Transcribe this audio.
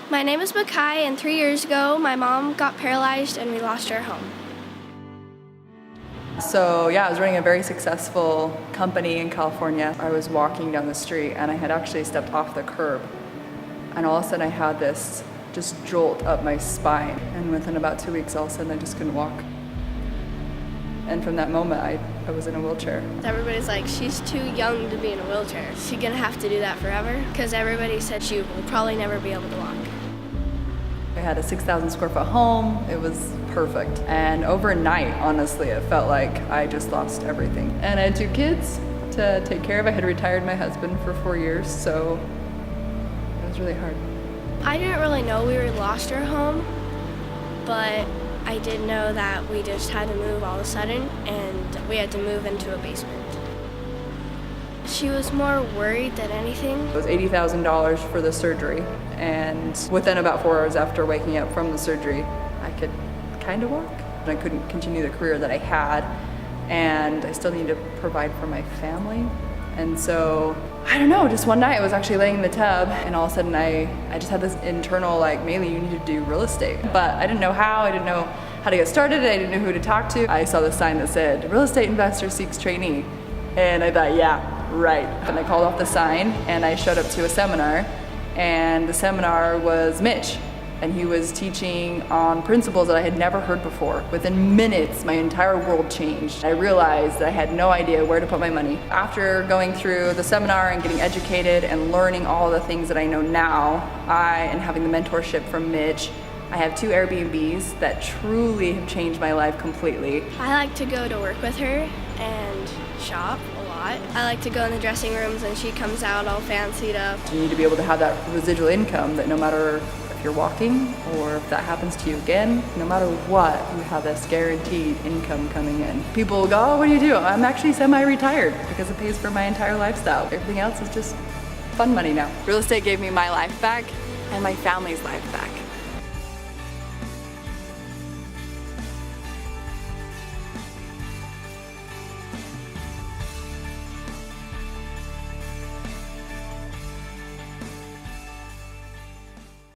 My name is Makai, and 3 years ago, my mom got paralyzed and we lost our home. So yeah, I was running a very successful company in California. I was walking down the street and I had actually stepped off the curb. And all of a sudden I had this just jolt up my spine. And within about 2 weeks, all of a sudden I just couldn't walk. And from that moment, I was in a wheelchair. Everybody's like, she's too young to be in a wheelchair. Is she gonna have to do that forever? Because everybody said she will probably never be able to walk. I had a 6,000 square foot home. It was perfect. And overnight, honestly, it felt like I just lost everything. And I had 2 kids to take care of. I had retired my husband for 4 years, so it was really hard. I didn't really know we lost our home, but I did know that we just had to move all of a sudden, and we had to move into a basement. She was more worried than anything. It was $80,000 for the surgery, and within about 4 hours after waking up from the surgery, I could kind of walk. I couldn't continue the career that I had, and I still needed to provide for my family. And so, I don't know, just one night I was actually laying in the tub, and all of a sudden I just had this internal, like, Maeli, you need to do real estate. But I didn't know how, I didn't know how to get started, I didn't know who to talk to. I saw the sign that said, real estate investor seeks trainee. And I thought, yeah, right. And I called off the sign and I showed up to a seminar, and the seminar was Mitch. And he was teaching on principles that I had never heard before. Within minutes, my entire world changed. I realized that I had no idea where to put my money. After going through the seminar and getting educated and learning all the things that I know now, and having the mentorship from Mitch, I have 2 Airbnbs that truly have changed my life completely. I like to go to work with her and shop a lot. I like to go in the dressing rooms and she comes out all fancied up. You need to be able to have that residual income that no matter if you're walking or if that happens to you again, no matter what, you have this guaranteed income coming in. People will go, oh, what do you do? I'm actually semi-retired because it pays for my entire lifestyle. Everything else is just fun money now. Real estate gave me my life back and my family's life back.